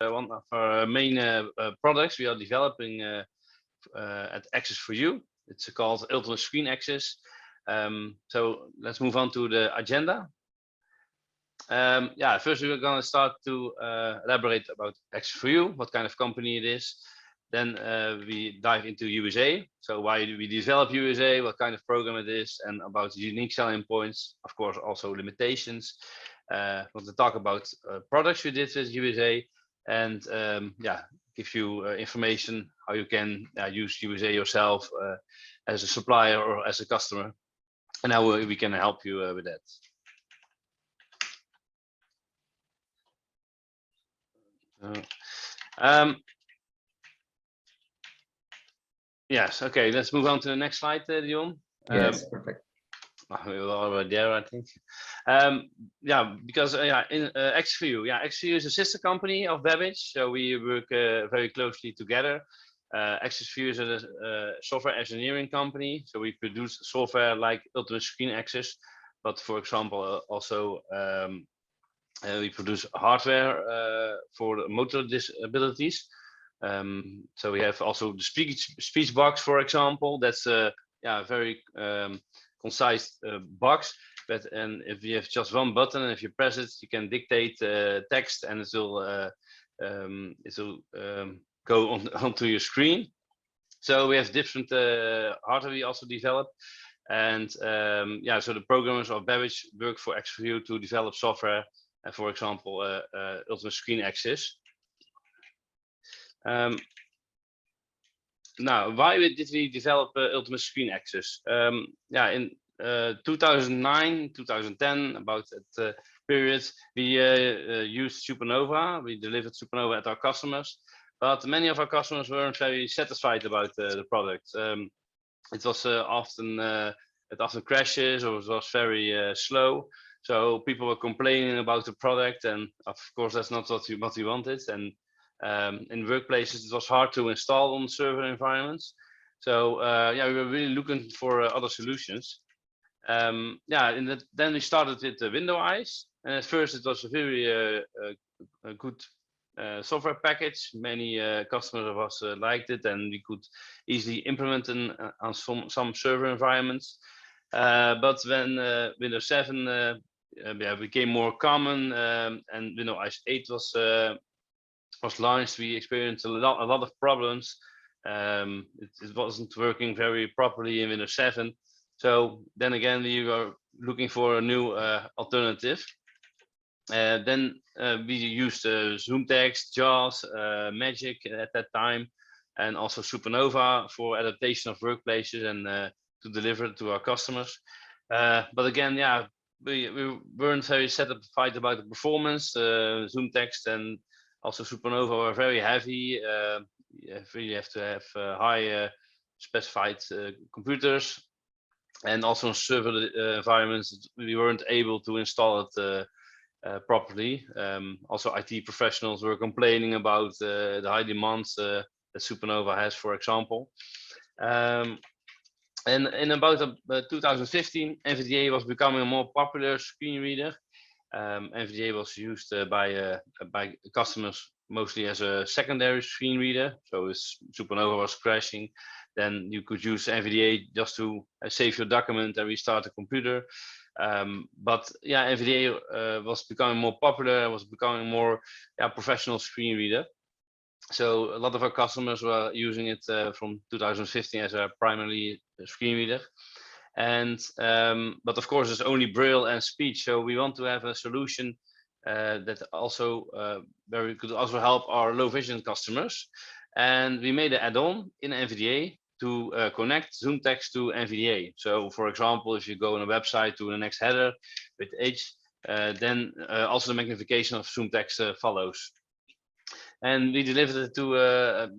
one of our main products we are developing at Access for You. It's called Ultimate Screen Access. So let's move on to the agenda. Yeah, first we're going to start to elaborate about Access for You, what kind of company it is. Then we dive into USA. So why do we develop USA, what kind of program it is, and about unique selling points, of course, also limitations. Want to talk about products we did with USA, and yeah, give you information how you can use USA yourself as a supplier or as a customer, and how we can help you with that. Yes, okay, let's move on to the next slide, Dion. Yes, perfect. We were already there, I think. Yeah, because yeah, in Exhibitor, yeah, Exhibitor is a sister company of Babbage, so we work very closely together. Exhibitor is a software engineering company, so we produce software like Ultimate Screen Access, but for example, also we produce hardware for motor disabilities. So we have also the speech box, for example. That's a very concise box. But and if you have just one button, and if you press it, you can dictate text, and it will go onto your screen. So we have different hardware we also develop, and yeah, so the programmers of Babbage work for Exhibitor to develop software, for example, Ultimate Screen Access. Now, why did we develop Ultimate Screen Access? Yeah, in 2009, 2010, about that period, we used Supernova. We delivered Supernova at our customers, but many of our customers weren't very satisfied about the product. It was it often crashes, or it was very slow. So people were complaining about the product, and of course that's not what we wanted. And in workplaces it was hard to install on server environments. So yeah, we were really looking for other solutions. Yeah, then we started with the Window Eyes, and at first it was a very a good software package. Many customers of us liked it, and we could easily implement it on some server environments. But when Windows 7 yeah, became more common, and Windows Eyes 8 was launched, we experienced a lot of problems. It wasn't working very properly in Windows 7. So then again, we were looking for a new alternative. Then we used ZoomText, JAWS, Magic at that time, and also Supernova for adaptation of workplaces and to deliver it to our customers. But again, yeah, we weren't very satisfied about the performance. ZoomText and also Supernova were very heavy. You really have to have high specified computers, and also in server environments we weren't able to install it properly. Also IT professionals were complaining about the high demands that Supernova has, for example. And in about 2015, NVDA was becoming a more popular screen reader. NVDA was used by customers mostly as a secondary screen reader. So if Supernova was crashing, then you could use NVDA just to save your document and restart the computer. But yeah, NVDA was becoming more popular, was becoming more professional screen reader. So a lot of our customers were using it from 2015 as a primary screen reader. And but of course it's only Braille and speech, so we want to have a solution that also could also help our low vision customers. And we made an add-on in NVDA to connect ZoomText to NVDA. So for example, if you go on a website to the next header with H, then also the magnification of ZoomText follows. And we delivered it to a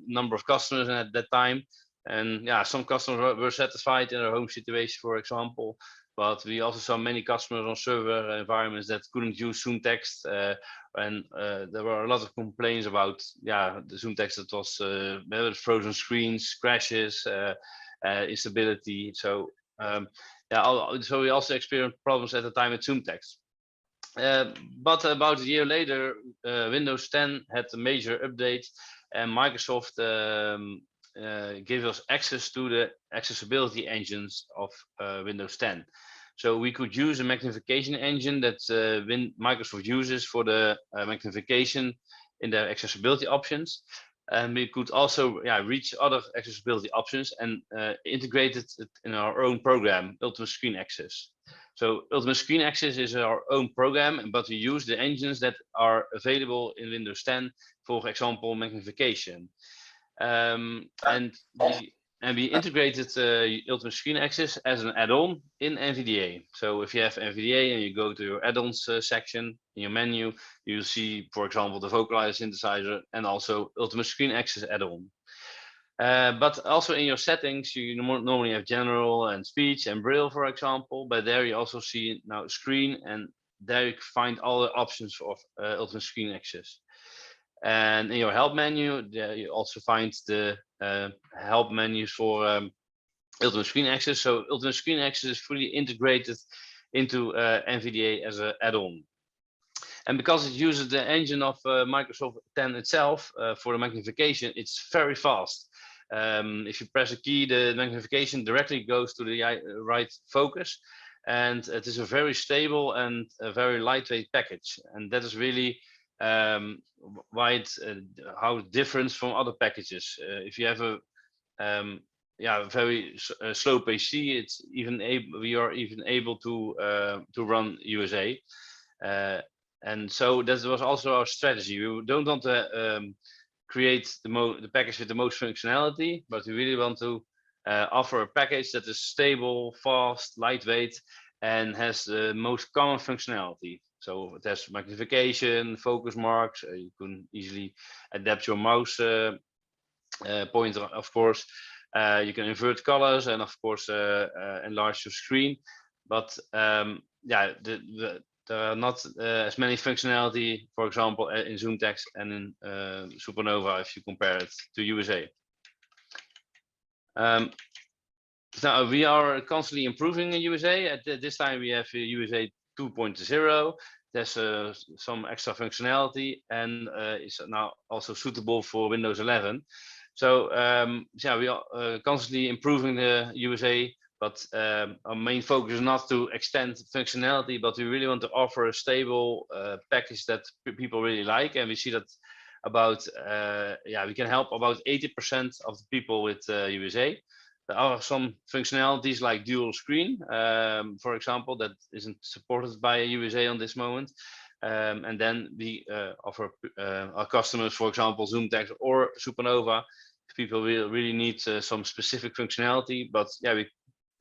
number of customers at that time. And yeah, some customers were satisfied in their home situation, for example, but we also saw many customers on server environments that couldn't use ZoomText, and there were a lot of complaints about the ZoomText that was frozen screens, crashes, instability. So so we also experienced problems at the time with ZoomText. But about a year later, Windows 10 had a major update, and Microsoft gave us access to the accessibility engines of Windows 10. So we could use a magnification engine that Microsoft uses for the magnification in their accessibility options. And we could also reach other accessibility options and integrate it in our own program, Ultimate Screen Access. So Ultimate Screen Access is our own program, but we use the engines that are available in Windows 10, for example, magnification. And we integrated Ultimate Screen Access as an add-on in NVDA. So if you have NVDA and you go to your add-ons section in your menu, you'll see, for example, the vocalizer synthesizer and also Ultimate Screen Access add-on. But also in your settings, you normally have general and speech and braille, for example, but there you also see now screen, and there you find all the options of Ultimate Screen Access. And in your help menu, you also find the help menus for Ultimate Screen Access. So Ultimate Screen Access is fully integrated into NVDA as an add-on. And because it uses the engine of Microsoft 10 itself for the magnification, it's very fast. If you press a key, the magnification directly goes to the right focus. And it is a very stable and a very lightweight package. And that is really why it's how it differs from other packages. If you have a very slow PC, it's even we are even able to run USA. And so that was also our strategy. We don't want to create the package with the most functionality, but we really want to offer a package that is stable, fast, lightweight, and has the most common functionality. So it has magnification, focus marks. You can easily adapt your mouse pointer, of course. You can invert colors and, of course, enlarge your screen. But there are not as many functionality, for example, in ZoomText and in Supernova if you compare it to USA. Now we are constantly improving in USA. At this time we have USA 2.0. There's some extra functionality, and it's now also suitable for Windows 11. So we are constantly improving the USA. But our main focus is not to extend functionality, but we really want to offer a stable package that people really like. And we see that about, we can help about 80% of the people with USA. There are some functionalities like dual screen, for example, that isn't supported by USA on this moment. And then we offer our customers, for example, ZoomText or Supernova, if people really need some specific functionality. But we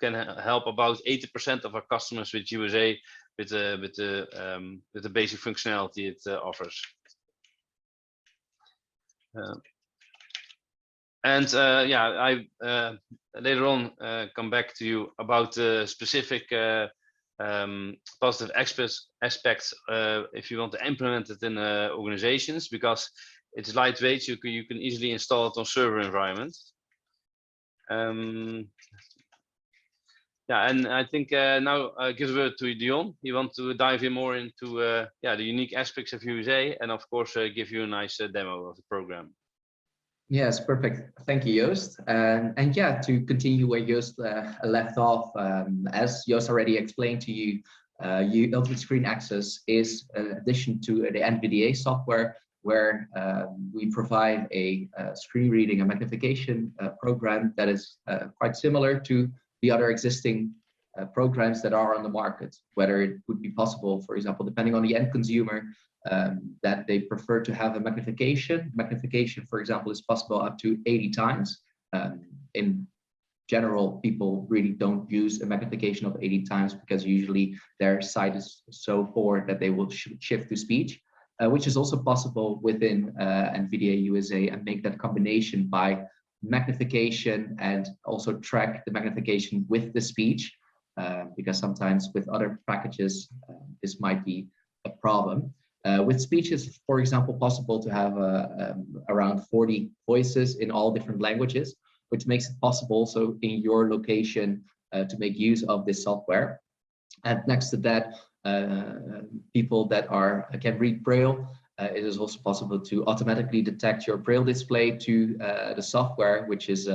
can help about 80% of our customers with USA with the basic functionality it offers. I later on come back to you about the specific positive aspects if you want to implement it in organizations, because it's lightweight. You can easily install it on server environments. And I think now give the word to Dion. He wants to dive in more into the unique aspects of USA, and of course give you a nice demo of the program. Yes, perfect. Thank you, Joost. And to continue where Joost left off, as Joost already explained to you, Ultimate Screen Access is an addition to the NVDA software, where we provide a screen reading and magnification program that is quite similar to the other existing programs that are on the market. Whether it would be possible, for example, depending on the end consumer, that they prefer to have a magnification. Magnification, for example, is possible up to 80 times. In general, people really don't use a magnification of 80 times because usually their sight is so poor that they will shift to speech, which is also possible within NVDA USA, and make that combination by magnification and also track the magnification with the speech, because sometimes with other packages this might be a problem. With speech, it's, for example, possible to have around 40 voices in all different languages, which makes it possible also in your location to make use of this software. And next to that, people that can read Braille, it is also possible to automatically detect your Braille display to the software, which is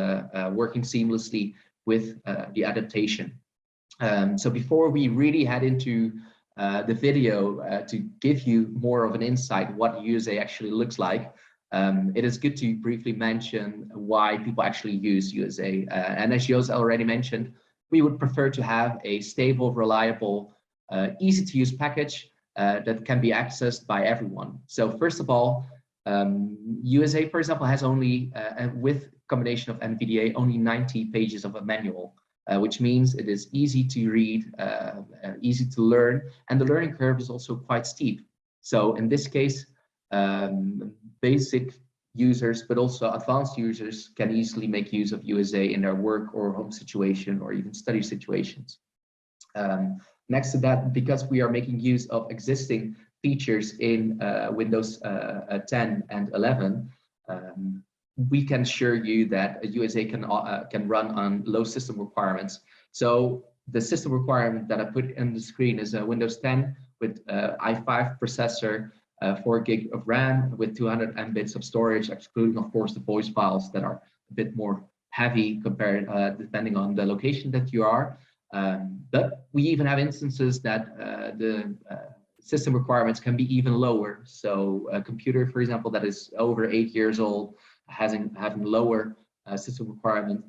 working seamlessly with the adaptation. So before we really head into the video to give you more of an insight what USA actually looks like, it is good to briefly mention why people actually use USA. And as Joost already mentioned, we would prefer to have a stable, reliable, easy to use package that can be accessed by everyone. So first of all, USA, for example, has only, with combination of NVDA, only 90 pages of a manual, which means it is easy to read, easy to learn, and the learning curve is also quite steep. So in this case, basic users, but also advanced users can easily make use of USA in their work or home situation or even study situations. Next to that, because we are making use of existing features in Windows 10 and 11, we can assure you that USA can run on low system requirements. So the system requirement that I put in the screen is a Windows 10 with i5 processor, 4 gig of RAM with 200 MB of storage, excluding of course the voice files that are a bit more heavy compared depending on the location that you are. But we even have instances that the system requirements can be even lower. So a computer, for example, that is over 8 years old, having lower system requirement,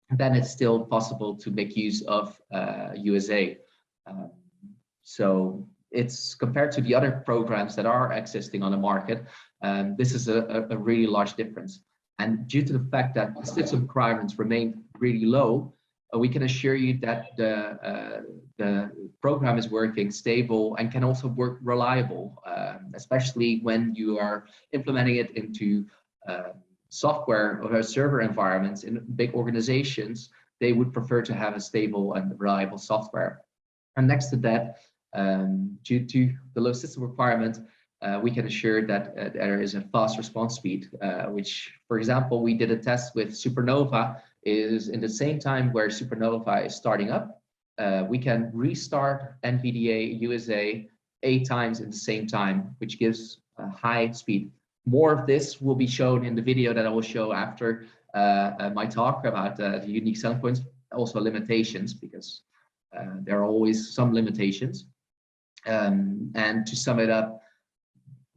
then it's still possible to make use of USA. So it's compared to the other programs that are existing on the market, this is a really large difference. And due to the fact that the system requirements remain really low, we can assure you that the program is working stable and can also work reliable, especially when you are implementing it into software or server environments in big organizations. They would prefer to have a stable and reliable software. And next to that, due to the low system requirement, we can assure that there is a fast response speed, which, for example, we did a test with Supernova, is in the same time where Supernova is starting up, we can restart NVDA USA 8 times in the same time, which gives a high speed. More of this will be shown in the video that I will show after my talk about the unique selling points, also limitations, because there are always some limitations. And to sum it up,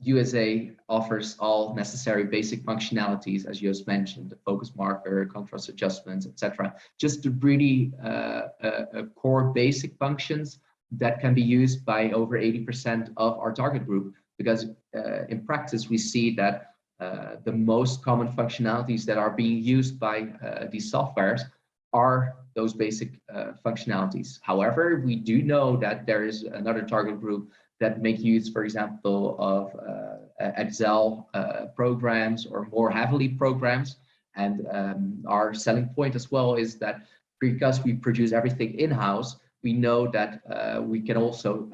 USA offers all necessary basic functionalities, as Joost mentioned, the focus marker, contrast adjustments, etc. Just to really core basic functions that can be used by over 80% of our target group. Because in practice, we see that the most common functionalities that are being used by these softwares are those basic functionalities. However, we do know that there is another target group that make use, for example, of Excel programs or more heavily programs. And our selling point as well is that because we produce everything in-house, we know that we can also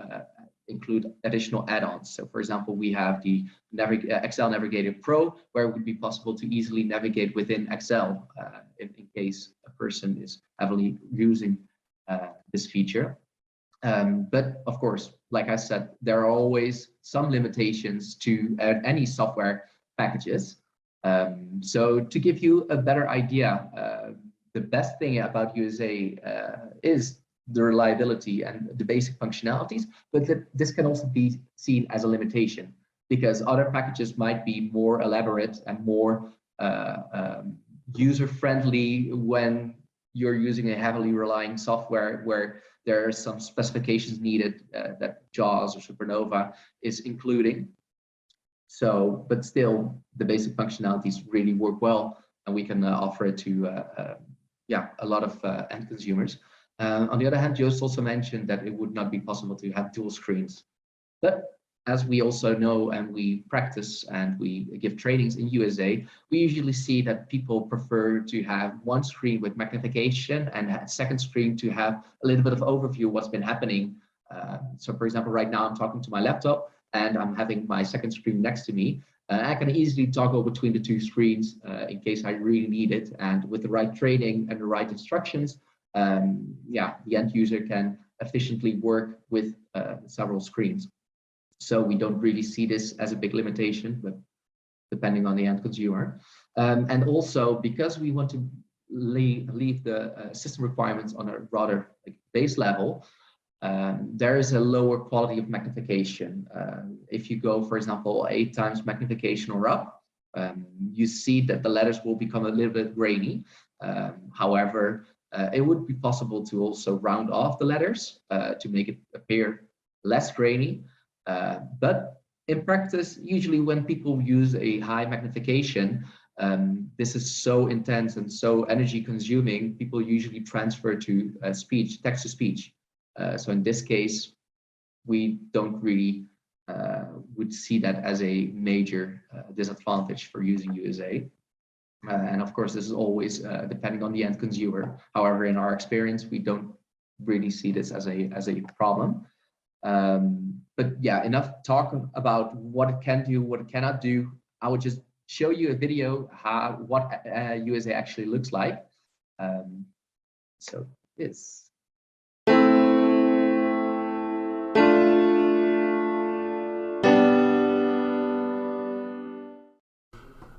include additional add-ons. So for example, we have the Excel Navigator Pro, where it would be possible to easily navigate within Excel in case a person is heavily using this feature. But of course, like I said, there are always some limitations to any software packages. So to give you a better idea, the best thing about USA is the reliability and the basic functionalities, but this can also be seen as a limitation because other packages might be more elaborate and more user-friendly when you're using a heavily relying software where there are some specifications needed that JAWS or Supernova is including. So, but still, the basic functionalities really work well, and we can offer it to a lot of end consumers. On the other hand, Joost also mentioned that it would not be possible to have dual screens. But as we also know and we practice and we give trainings in USA, we usually see that people prefer to have one screen with magnification and a second screen to have a little bit of overview of what's been happening. So for example, right now I'm talking to my laptop and I'm having my second screen next to me. I can easily toggle between the two screens in case I really need it. And with the right training and the right instructions, the end user can efficiently work with several screens. So we don't really see this as a big limitation, but depending on the end consumer. And also because we want to leave the system requirements on a rather base level, there is a lower quality of magnification. If you go, for example, 8 times magnification or up, you see that the letters will become a little bit grainy. However, it would be possible to also round off the letters to make it appear less grainy. But in practice, usually when people use a high magnification, this is so intense and so energy consuming, people usually transfer to speech, text to speech. So in this case, we don't really would see that as a major disadvantage for using USA. And of course, this is always depending on the end consumer. However, in our experience, we don't really see this as a problem. But yeah, enough talk about what it can do, what it cannot do. I would just show you a video what USA actually looks like. So this.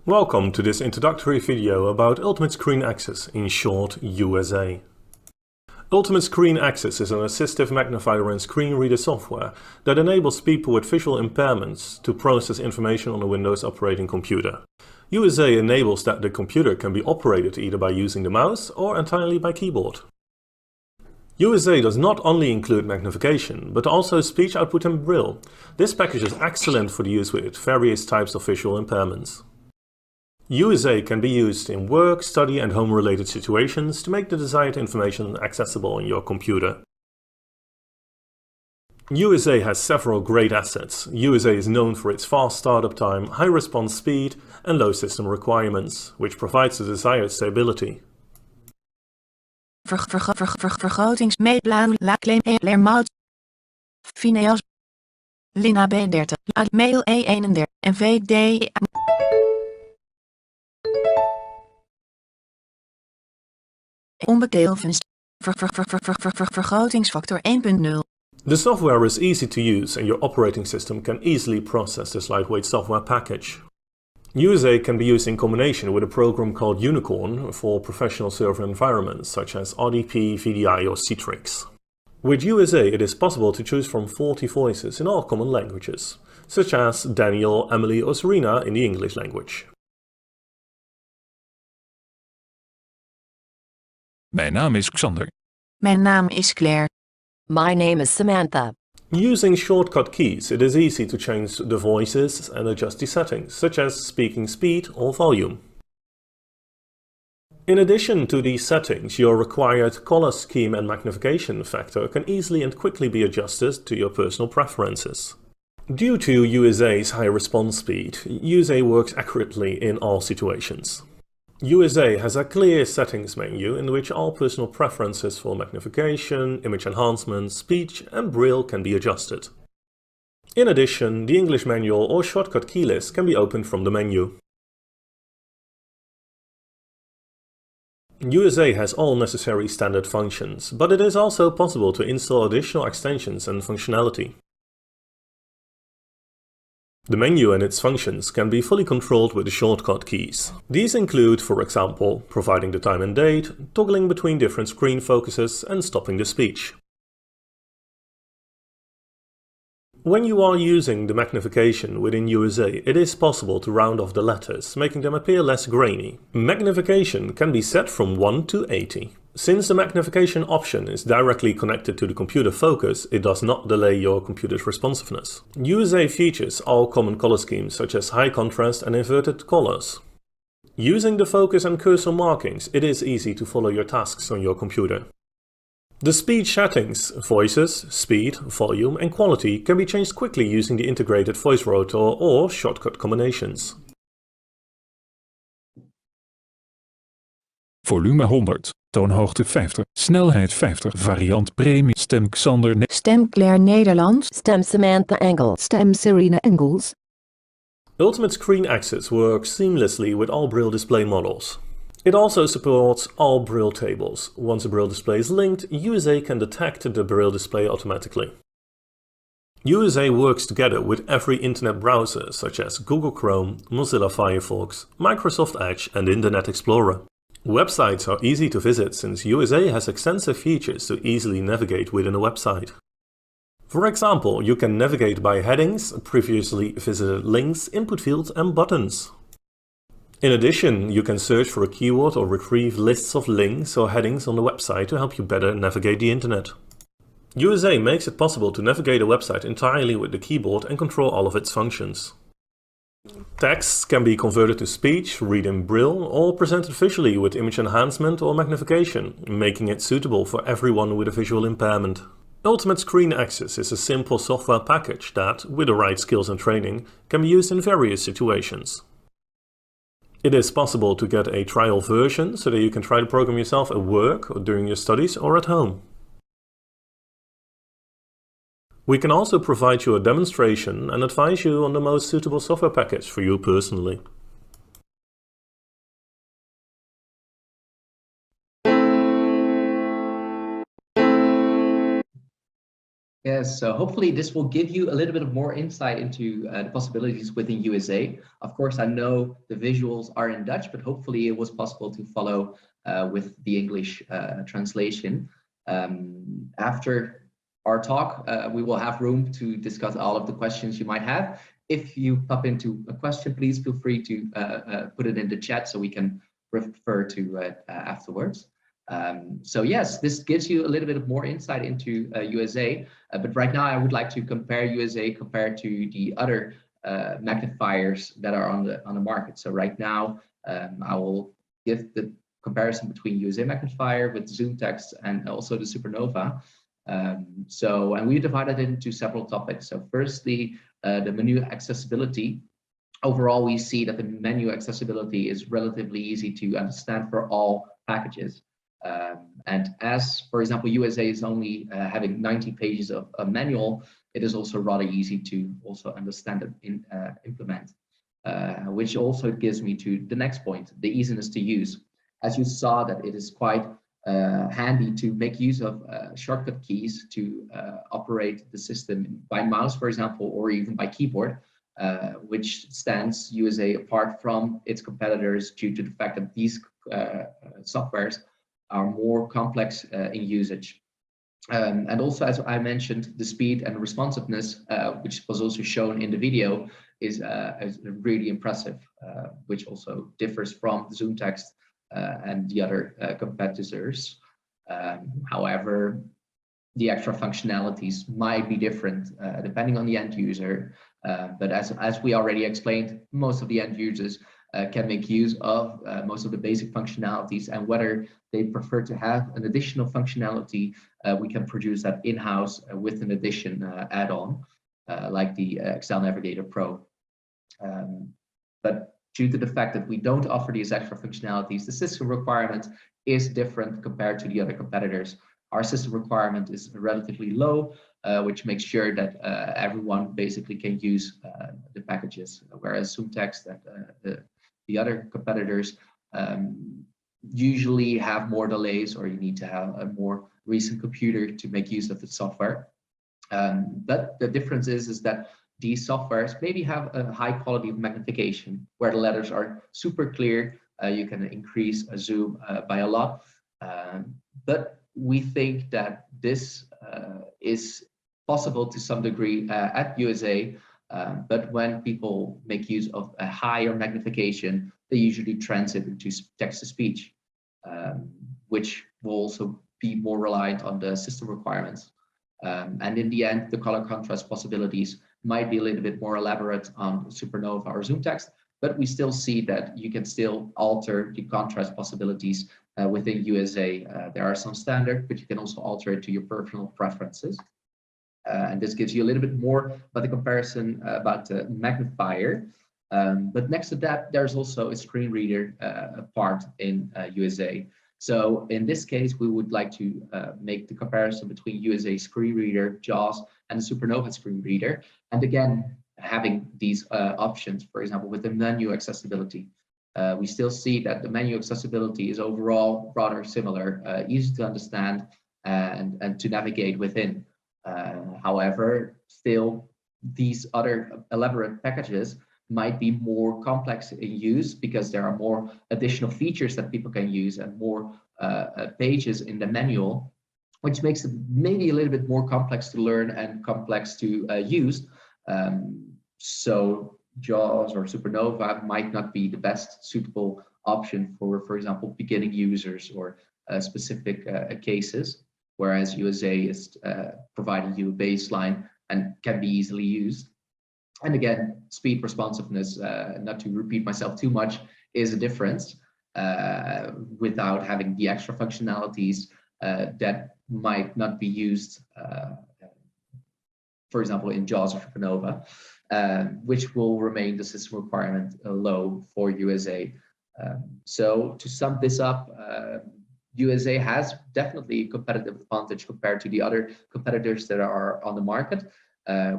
Welcome to this introductory video about Ultimate Screen Access, in short USA. Ultimate Screen Access is an assistive magnifier and screen reader software that enables people with visual impairments to process information on a Windows operating computer. USA enables that the computer can be operated either by using the mouse or entirely by keyboard. USA does not only include magnification, but also speech output and Braille. This package is excellent for the use with various types of visual impairments. USA can be used in work, study and home-related situations to make the desired information accessible on your computer. USA has several great assets. USA is known for its fast startup time, high response speed and low system requirements, which provides the desired stability. Vergrotingsmeetplan la claim Lermout Phineas Lina B30 Mail E31 en VD Onbekende vergrotingsfactor 1.0. The software is easy to use and your operating system can easily process this lightweight software package. USA can be used in combination with a program called Unicorn for professional server environments such as RDP, VDI or Citrix. With USA it is possible to choose from 40 voices in all common languages, such as Daniel, Emily or Serena in the English language. Mijn naam is Xander. Mijn naam is Claire. My name is Samantha. Using shortcut keys, it is easy to change the voices and adjust the settings, such as speaking speed or volume. In addition to these settings, your required color scheme and magnification factor can easily and quickly be adjusted to your personal preferences. Due to USA's high response speed, USA works accurately in all situations. USA has a clear settings menu in which all personal preferences for magnification, image enhancement, speech and Braille can be adjusted. In addition, the English manual or shortcut key list can be opened from the menu. USA has all necessary standard functions, but it is also possible to install additional extensions and functionality. The menu and its functions can be fully controlled with the shortcut keys. These include, for example, providing the time and date, toggling between different screen focuses and stopping the speech. When you are using the magnification within USA, it is possible to round off the letters, making them appear less grainy. Magnification can be set from 1 to 80. Since the magnification option is directly connected to the computer focus, it does not delay your computer's responsiveness. USA features all common color schemes such as high contrast and inverted colors. Using the focus and cursor markings, it is easy to follow your tasks on your computer. The speech settings, voices, speed, volume and quality can be changed quickly using the integrated voice rotor or shortcut combinations. Volume 100, toonhoogte 50, snelheid 50, variant premium, stem Xander, Stem Claire Nederlands. Stem Samantha Engels. Stem Serena Engels. Ultimate Screen Access works seamlessly with all Braille display models. It also supports all Braille tables. Once a Braille display is linked, USA can detect the Braille display automatically. USA works together with every internet browser such as Google Chrome, Mozilla Firefox, Microsoft Edge and Internet Explorer. Websites are easy to visit since USA has extensive features to easily navigate within a website. For example, you can navigate by headings, previously visited links, input fields and buttons. In addition, you can search for a keyword or retrieve lists of links or headings on the website to help you better navigate the internet. USA makes it possible to navigate a website entirely with the keyboard and control all of its functions. Text can be converted to speech, read in Braille, or presented visually with image enhancement or magnification, making it suitable for everyone with a visual impairment. Ultimate Screen Access is a simple software package that, with the right skills and training, can be used in various situations. It is possible to get a trial version so that you can try the program yourself at work, or during your studies, or at home. We can also provide you a demonstration and advise you on the most suitable software package for you personally. Yes, so hopefully this will give you a little bit of more insight into the possibilities within USA. Of course, I know the visuals are in Dutch, but hopefully it was possible to follow with the English translation. After our talk, we will have room to discuss all of the questions you might have. If you pop into a question, please feel free to put it in the chat so we can refer to it afterwards. So yes, this gives you a little bit of more insight into USA, but right now I would like to compare USA compared to the other magnifiers that are on the market. So right now I will give the comparison between USA magnifier with zoom text and also the Supernova. And we divided it into several topics. So firstly, the menu accessibility. Overall, we see that the menu accessibility is relatively easy to understand for all packages. And as, for example, USA is only having 90 pages of a manual, it is also rather easy to also understand and implement, which also gives me to the next point, the easiness to use. As you saw, that it is quite handy to make use of shortcut keys to operate the system by mouse, for example, or even by keyboard, which stands USA apart from its competitors due to the fact that these softwares are more complex in usage. And also, as I mentioned, the speed and responsiveness, which was also shown in the video, is really impressive, which also differs from zoom text and the other competitors. However, the extra functionalities might be different depending on the end user. But as we already explained, most of the end users can make use of most of the basic functionalities, and whether they prefer to have an additional functionality, we can produce that in-house with an addition add-on, like the Excel Navigator Pro. But due to the fact that we don't offer these extra functionalities, the system requirement is different compared to the other competitors. Our system requirement is relatively low, which makes sure that everyone basically can use the packages, whereas zoom text and the other competitors usually have more delays, or you need to have a more recent computer to make use of the software. But the difference is that these softwares maybe have a high quality of magnification, where the letters are super clear. You can increase a zoom by a lot. But we think that this is possible to some degree at USA. But when people make use of a higher magnification, they usually transit into text-to-speech, which will also be more reliant on the system requirements. And in the end, the color contrast possibilities might be a little bit more elaborate on Supernova or zoom text, but we still see that you can still alter the contrast possibilities within USA. There are some standard, but you can also alter it to your personal preferences. And this gives you a little bit more about the comparison about the magnifier. But next to that, there's also a screen reader part in USA. So in this case, we would like to make the comparison between USA screen reader, JAWS, and the Supernova screen reader. And again, having these options, for example, with the menu accessibility. we still see that the menu accessibility is overall rather similar, easy to understand and to navigate within. However, still these other elaborate packages might be more complex in use because there are more additional features that people can use and more pages in the manual, which makes it maybe a little bit more complex to learn and complex to use. So JAWS or Supernova might not be the best suitable option for example, beginning users or specific cases, whereas USA is providing you a baseline and can be easily used. And again, speed responsiveness, not to repeat myself too much, is a difference without having the extra functionalities that might not be used, for example, in JAWS or Supernova, which will remain the system requirement low for USA. So to sum this up, USA has definitely a competitive advantage compared to the other competitors that are on the market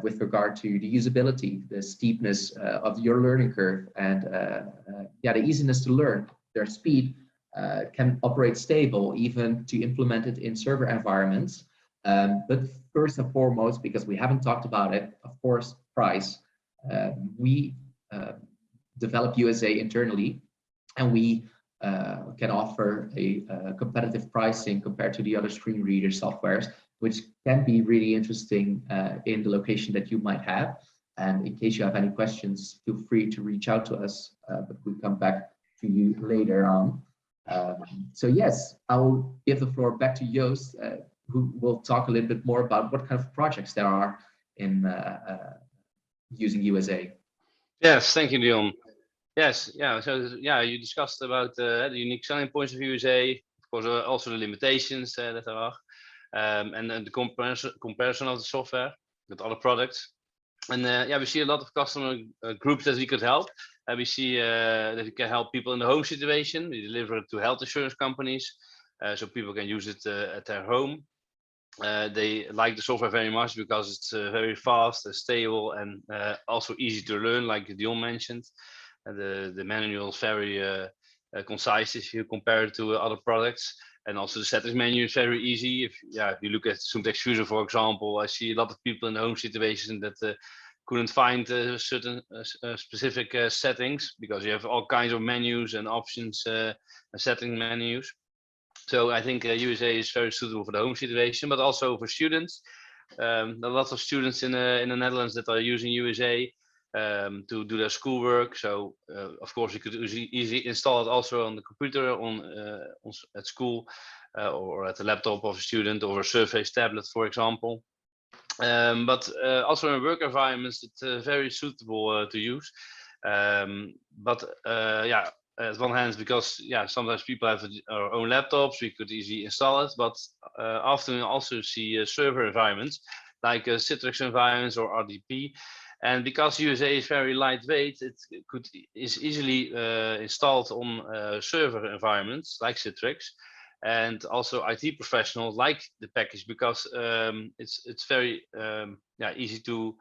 with regard to the usability, the steepness of your learning curve, and yeah, the easiness to learn. Their speed can operate stable, even to implement it in server environments. But first and foremost, because we haven't talked about it, of course, price. We develop USA internally, and we can offer a competitive pricing compared to the other screen reader softwares, which can be really interesting in the location that you might have. And in case you have any questions, feel free to reach out to us, but we'll come back to you later on. So yes, I will give the floor back to Joost, who will talk a little bit more about what kind of projects there are in using USA. Yes, thank you, Dion. Yes, yeah. So yeah, you discussed about the unique selling points of USA, of course, also the limitations that there are, and the comparison of the software with other products. And yeah, we see a lot of customer groups that we could help. We see that we can help people in the home situation. We deliver it to health insurance companies, so people can use it at their home. They like the software very much because it's very fast, stable, and also easy to learn, like Dion mentioned. The manual is very concise if you compare it to other products, and also the settings menu is very easy. If you look at Zoom Fusion, for example, I see a lot of people in the home situation that couldn't find certain specific settings because you have all kinds of menus and options and setting menus. So I think USA is very suitable for the home situation, but also for students. There are lots of students in the Netherlands that are using USA to do their schoolwork. So of course you could easily install it also on the computer at school or at the laptop of a student or a Surface tablet, for example. But also in work environments, it's very suitable to use. But yeah, at one hand, because yeah, sometimes people have our own laptops, we could easily install it. But often we also see server environments like Citrix environments or RDP. And because USA is very lightweight, it is easily installed on server environments like Citrix, and also IT professionals like the package because it's very easy to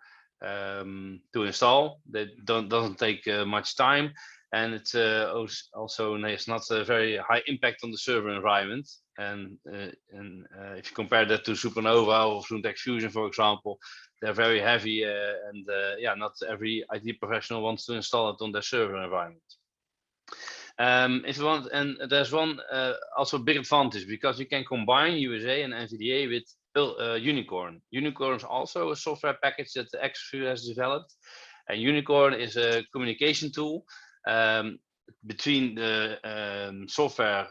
install. That doesn't take much time, and it's also it's not a very high impact on the server environment. And if you compare that to Supernova or Zoom Fusion, for example, they're very heavy, and yeah, not every IT professional wants to install it on their server environment. If you want, and there's one also big advantage because you can combine USA and NVDA with Unicorn. Unicorn is also a software package that Exhibitor has developed, and Unicorn is a communication tool between the software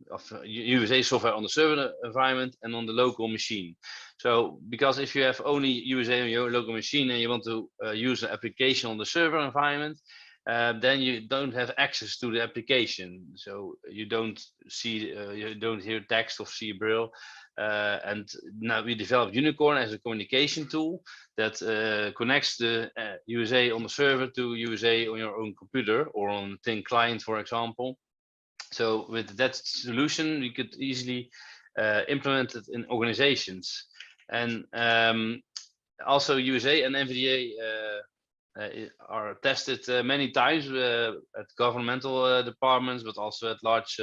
of USA software on the server environment and on the local machine. So because if you have only USA on your local machine and you want to use an application on the server environment, then you don't have access to the application. So you don't see, you don't hear text or see Braille. And now we developed Unicorn as a communication tool that connects the USA on the server to USA on your own computer or on a thin client, for example. So with that solution, we could easily implement it in organizations. And also USA and NVDA are tested many times at governmental departments, but also at large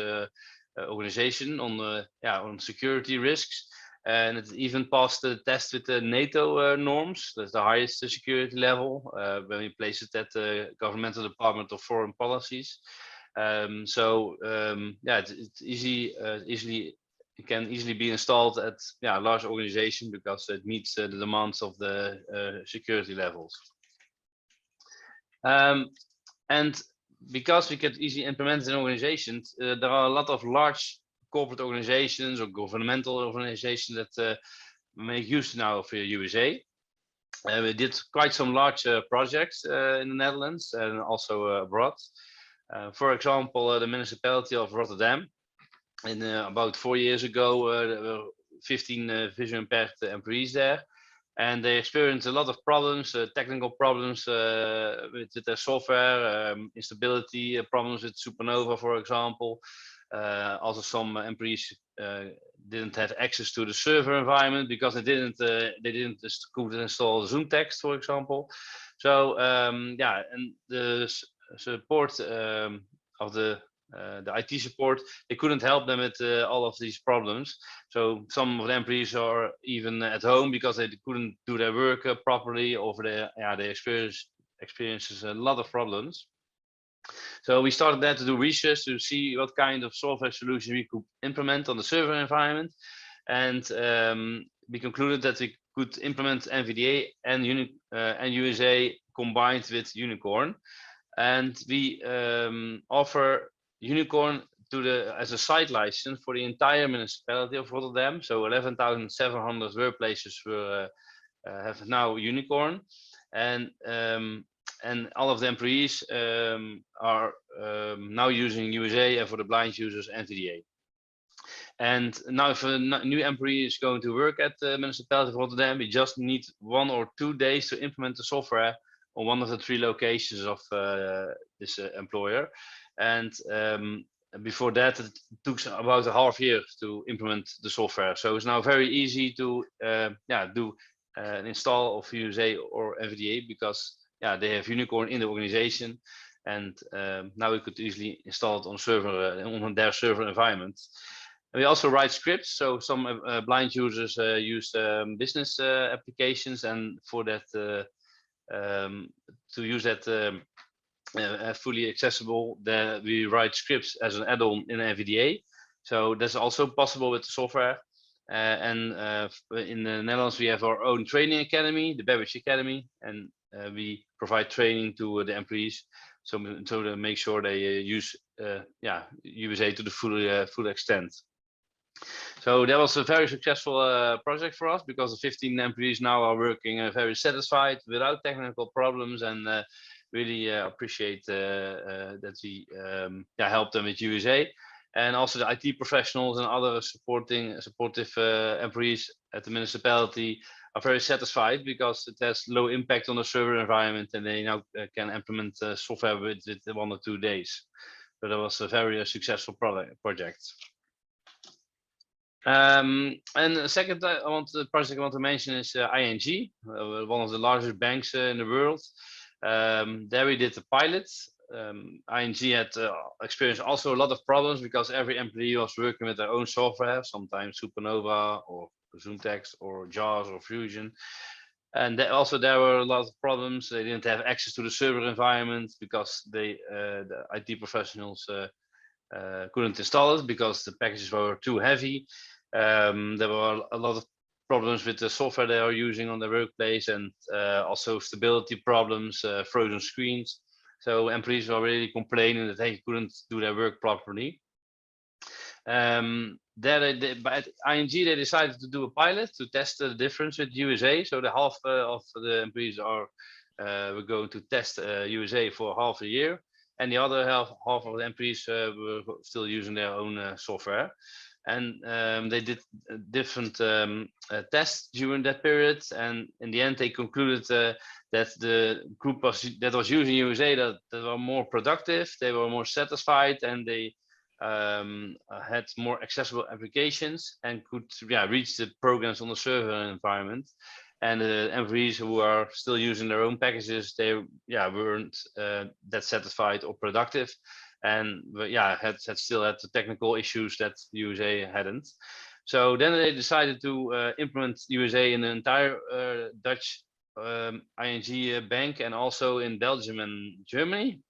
organization on security risks. And it even passed the test with the NATO norms. That's the highest security level when we place it at the governmental department of foreign policies. It's easily. It can easily be installed at a large organization because it meets the demands of the security levels. And because we can easily implement it in organizations, there are a lot of large corporate organizations or governmental organizations that make use now of USA. We did quite some large projects in the Netherlands and also abroad. For example, the municipality of Rotterdam. About 4 years ago, there were 15 vision impaired employees there, and they experienced a lot of problems, technical problems with their software, instability problems with Supernova, for example. Also, some employees didn't have access to the server environment because they didn't couldn't install Zoom text, for example. So and the support of the IT support, they couldn't help them with all of these problems. So some of the employees are even at home because they couldn't do their work properly, or they experiences a lot of problems. So we started there to do research to see what kind of software solution we could implement on the server environment, and we concluded that we could implement NVDA and USA combined with Unicorn, and we offer Unicorn as a site license for the entire municipality of Rotterdam. So 11,700 workplaces have now Unicorn, and all of the employees are now using USA, and for the blind users NVDA. And now if a new employee is going to work at the municipality of Rotterdam, we just need 1 or 2 days to implement the software on one of the 3 locations of this employer. And before that, it took about a half year to implement the software. So it's now very easy to do an install of USA or NVDA because they have Unicorn in the organization, and now we could easily install it on their server environment. And we also write scripts, so some blind users use business applications, and for that to use that fully accessible, we write scripts as an add-on in NVDA. So that's also possible with the software. In the Netherlands, we have our own training academy, the Babbage Academy, and we provide training to the employees, so to make sure they use USA to the full extent. So that was a very successful project for us, because the 15 employees now are working very satisfied without technical problems, and really appreciate that we help them with USA. And also the IT professionals and other supportive employees at the municipality are very satisfied, because it has low impact on the server environment, and they now can implement software with 1 or 2 days. So that was a very successful project. And the second project I want to mention is ING, one of the largest banks in the world. There we did a pilot. ING had experienced also a lot of problems, because every employee was working with their own software, sometimes Supernova or ZoomText or JAWS or Fusion. And there were a lot of problems. They didn't have access to the server environment because the IT professionals couldn't install it because the packages were too heavy. There were a lot of problems with the software they are using on the workplace, and also stability problems, frozen screens. So employees were really complaining that they couldn't do their work properly. At ING, they decided to do a pilot to test the difference with USA. So the half of the employees were going to test USA for half a year, and the other half of the employees were still using their own software. And they did different tests during that period, and in the end they concluded that the group that was using USA that were more productive, they were more satisfied, and they had more accessible applications and could reach the programs on the server environment. and the employees who are still using their own packages, they weren't that satisfied or productive, and had still had the technical issues that USA hadn't. So then they decided to implement USA in the entire Dutch ING bank, and also in Belgium and Germany.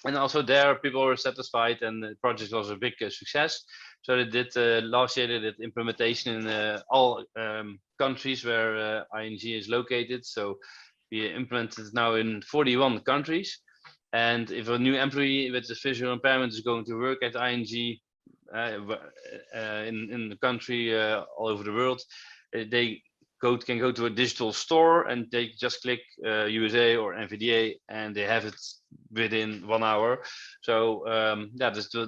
And also there people were satisfied, and the project was a big success. So they did last year they did implementation in all countries where ING is located. So we implemented now in 41 countries. And if a new employee with a visual impairment is going to work at ING in the country all over the world, they can go to a digital store and they just click USA or NVDA, and they have it within 1 hour. So that's a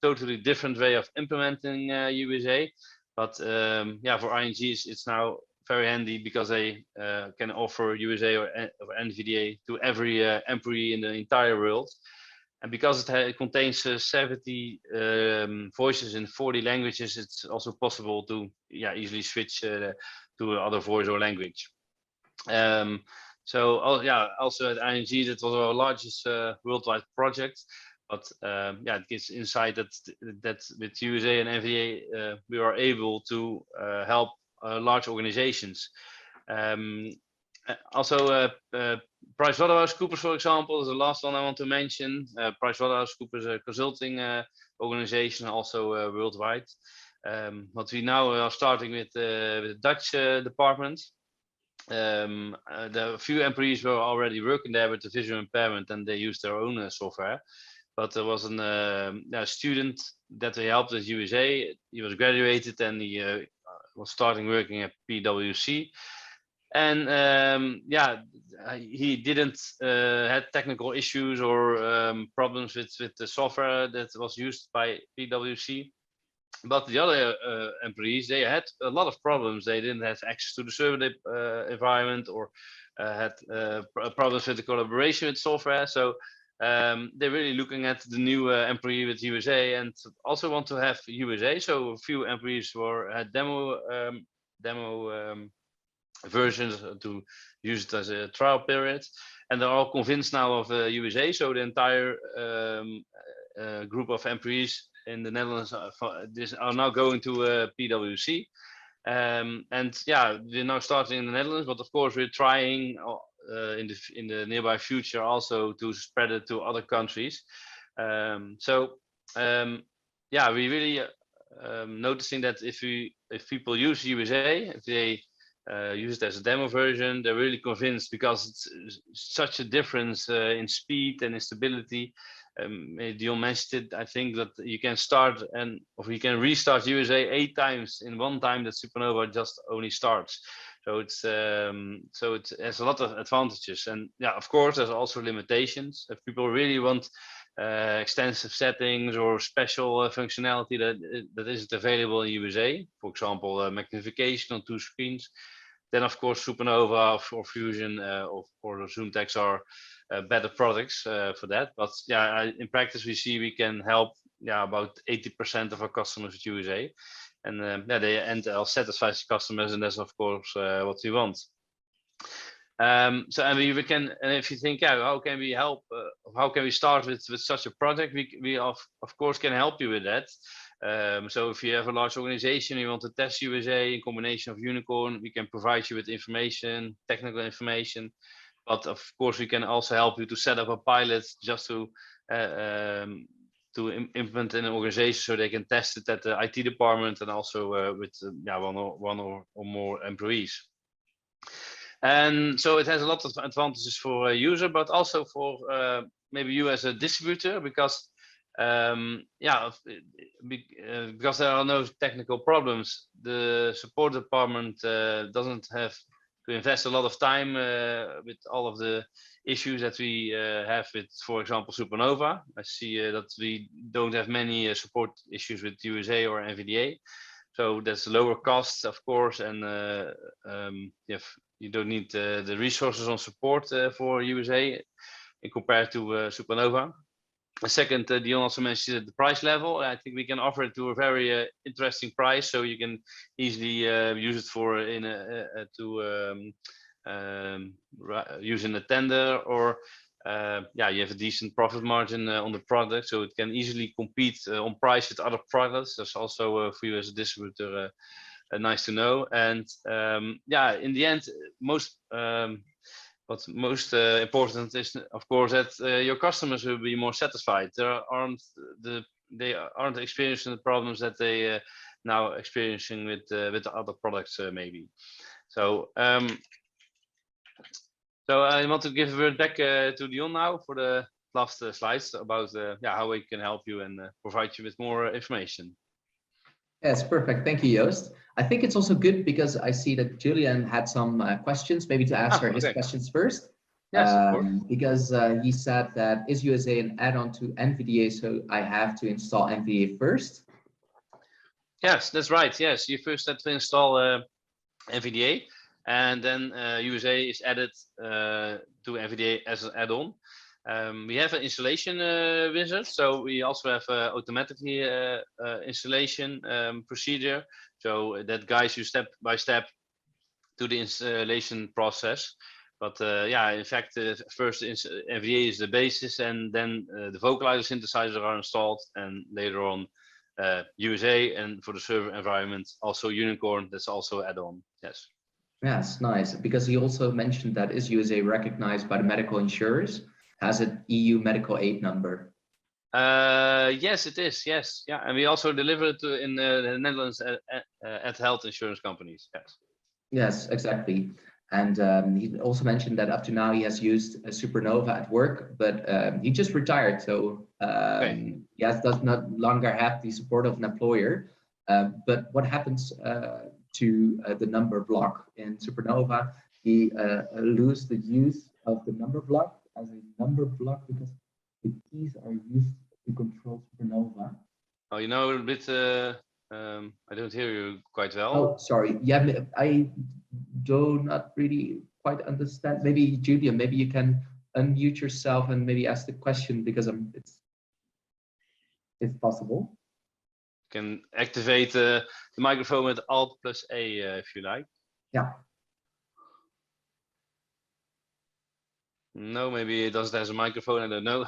totally different way of implementing USA. But for ING it's now very handy, because they can offer USA or NVDA to every employee in the entire world. And because it contains 70 voices in 40 languages, it's also possible to easily switch to other voice or language. Also at ING, that was our largest worldwide project. But it gives insight that with USA and NVDA we are able to help large organizations. PricewaterhouseCoopers, for example, is the last one I want to mention. PricewaterhouseCoopers is a consulting organization, also worldwide. What we now are starting with the Dutch department. The few employees were already working there with the visual impairment, and they used their own software. But there was a student that we helped at USA. He was graduated, and he was starting working at PwC. And he didn't had technical issues or problems with the software that was used by PwC. But the other employees, they had a lot of problems. They didn't have access to the server environment, or had problems with the collaboration with software. So they're really looking at the new employee with USA, and also want to have USA. So a few employees had demo versions to use it as a trial period, and they're all convinced now of USA. So the entire group of employees in the Netherlands are now going to PwC, and we're now starting in the Netherlands, but of course we're trying in the nearby future also to spread it to other countries. We really noticing that if people use USA, if they use it as a demo version, they're really convinced, because it's such a difference in speed and in stability. Dion mentioned it. I think that you can start or you can restart USA 8 times in one time that Supernova just only starts. So it has a lot of advantages, and of course there's also limitations. If people really want extensive settings or special functionality that isn't available in USA, for example magnification on 2 screens, then of course Supernova or Fusion or ZoomText are better products for that. But in practice we see we can help about 80% of our customers with USA, and they end up satisfied customers, and that's of course what we want. We can, and if you think, how can we help? How can we start with such a project? We of course can help you with that. So if you have a large organization, you want to test USA in combination of Unicorn, we can provide you with information, technical information. But of course, we can also help you to set up a pilot just to implement in an organization, so they can test it at the IT department, and also with one or more employees. And so it has a lot of advantages for a user, but also for maybe you as a distributor, because because there are no technical problems. The support department doesn't have to invest a lot of time with all of the issues that we have with, for example, Supernova. I see that we don't have many support issues with USA or NVDA. So that's lower costs, of course, and you don't need the resources on support for USA in compared to Supernova. Second, Dion also mentioned the price level. I think we can offer it to a very interesting price, so you can easily use it for use in a tender, or yeah, you have a decent profit margin on the product, so it can easily compete on price with other products. That's also for you as a distributor nice to know. And yeah, in the end, what's most important is, of course, that your customers will be more satisfied. They aren't experiencing the problems that they now experiencing with the other products maybe. So so I want to give a word back to Dion now for the last slides about yeah, how we can help you and provide you with more information. Yes, perfect. Thank you, Joost. I think it's also good because I see that Julian had some questions, maybe to answer his questions first. Yes, of course. Because he said that is USA an add-on to NVDA, so I have to install NVDA first? Yes, that's right. Yes, you first have to install NVDA, and then USA is added to NVDA as an add-on. We have an installation wizard, so we also have automatically installation procedure, so that guides you step by step to the installation process. But yeah, in fact, first NVDA is the basis, and then the vocalizer synthesizer are installed, and later on USA, and for the server environment also Unicorn. That's also add-on. Yes. Yes, nice. Because he also mentioned that is USA recognized by the medical insurers? Has an EU medical aid number? Yes, it is. Yes, yeah, and we also deliver it in the Netherlands at health insurance companies. Yes. Yes, exactly. And he also mentioned that up to now he has used a Supernova at work, but he just retired, so he does not longer have the support of an employer. But what happens to the number block in Supernova? He loses the use of the number block as a number block because the keys are used to control Supernova. Oh, you know a bit. I don't hear you quite well. Oh, sorry. Yeah, I do not really quite understand. Maybe Julia, maybe you can unmute yourself and maybe ask the question, because it's possible. You can activate the microphone with Alt+A if you like. Yeah. No, maybe it doesn't have a microphone. I don't know.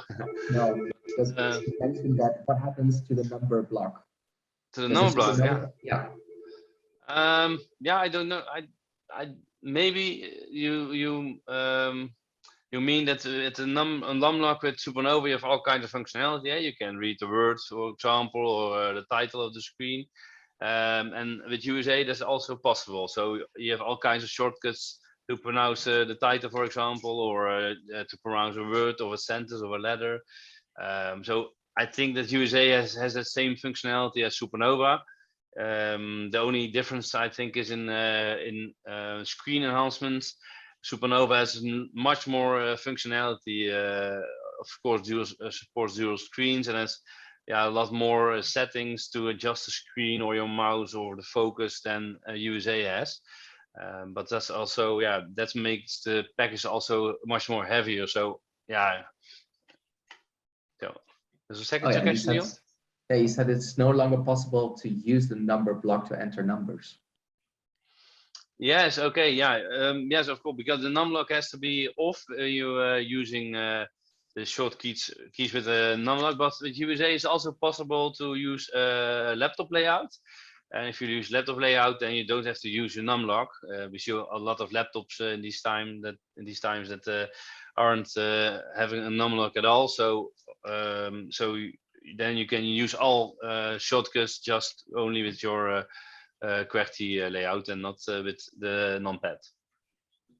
No, because you mentioned that. What happens to the number block? To the number block, yeah. Yeah. Yeah, I don't know. I maybe you mean that it's a num block with Supernova. You have all kinds of functionality. Yeah, you can read the words, for example, or the title of the screen. And with USA, that's also possible. So you have all kinds of shortcuts to pronounce the title, for example, or to pronounce a word or a sentence or a letter. So I think that USA has the same functionality as Supernova. The only difference, I think, is in screen enhancements. Supernova has much more functionality. Of course, supports dual screens, and has a lot more settings to adjust the screen or your mouse or the focus than USA has. But that's also, that makes the package also much more heavier. So yeah. So there's a second question. Yeah, you said it's no longer possible to use the number block to enter numbers. Yes. Okay. Yeah. Yes, of course, because the num block has to be off. You using the short keys with a num block, but with USA it's also possible to use laptop layout. And if you use laptop layout, then you don't have to use your num lock. We see a lot of laptops in these times that aren't having a num lock at all. So then you can use all shortcuts just only with your QWERTY layout and not with the numpad.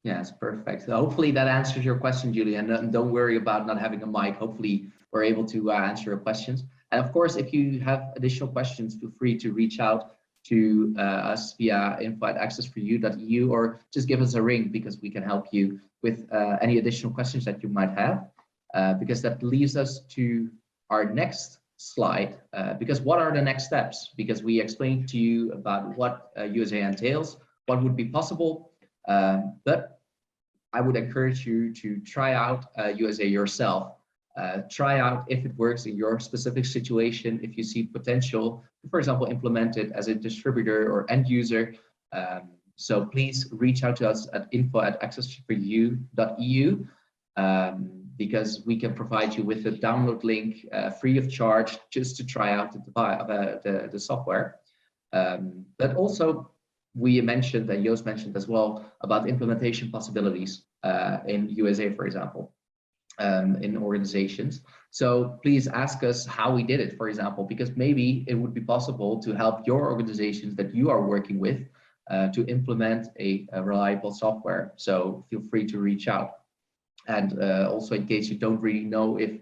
Yes, perfect. So hopefully that answers your question, Julia. And don't worry about not having a mic. Hopefully we're able to answer your questions. And of course, if you have additional questions, feel free to reach out to us via info@accessforyou.eu, or just give us a ring, because we can help you with any additional questions that you might have. Because that leads us to our next slide. Because what are the next steps? Because we explained to you about what USA entails, what would be possible, but I would encourage you to try out USA yourself. try out if it works in your specific situation, if you see potential, for example, implement it as a distributor or end user. So please reach out to us at info@accessforyou.eu, because we can provide you with a download link free of charge just to try out the software. But also, we mentioned, and Joost mentioned as well, about implementation possibilities in USA, for example, in organizations. So please ask us how we did it, for example, because maybe it would be possible to help your organizations that you are working with to implement a reliable software. So feel free to reach out. And also, in case you don't really know if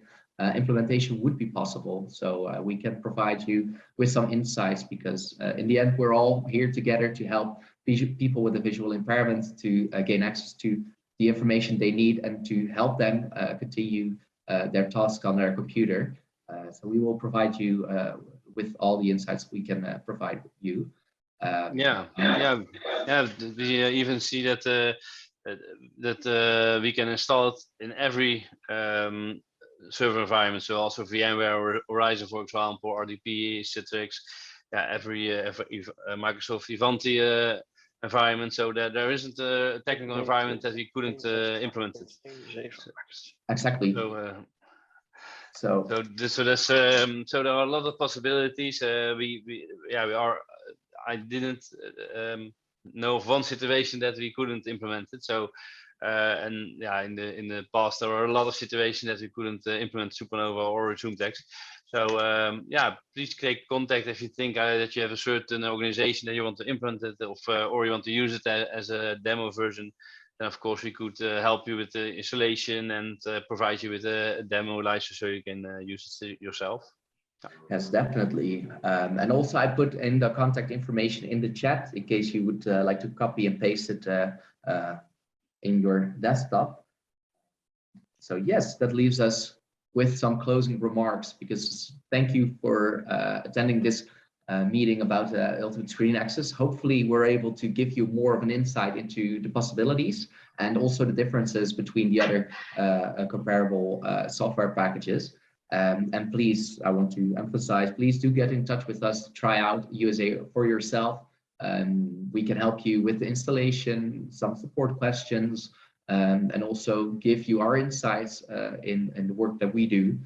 implementation would be possible, so we can provide you with some insights, because in the end, we're all here together to help people with a visual impairment to gain access to the information they need and to help them continue their task on their computer. So we will provide you with all the insights we can provide you. We even see that we can install it in every server environment, so also VMware or Horizon, for example, RDP, Citrix, every Microsoft Ivanti environment, so that there isn't a technical environment that we couldn't implement it. Exactly. So there are a lot of possibilities. I didn't know of one situation that we couldn't implement it. So in the past there were a lot of situations that we couldn't implement Supernova or ZoomText. So please take contact if you think that you have a certain organization that you want to implement it, or you want to use it as a demo version. Then of course we could help you with the installation and provide you with a demo license so you can use it yourself. Yes, definitely. And also I put in the contact information in the chat in case you would like to copy and paste it in your desktop. So yes, that leaves us with some closing remarks, because thank you for attending this meeting about Ultimate Screen Access. Hopefully we're able to give you more of an insight into the possibilities and also the differences between the other comparable software packages. And please, I want to emphasize, please do get in touch with us to try out USA for yourself. We can help you with the installation, some support questions, and also give you our insights in the work that we do.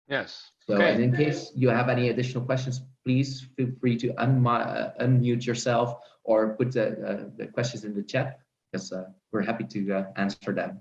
Yes. So, okay. And in case you have any additional questions, please feel free to unmute yourself or put the questions in the chat, because we're happy to answer them.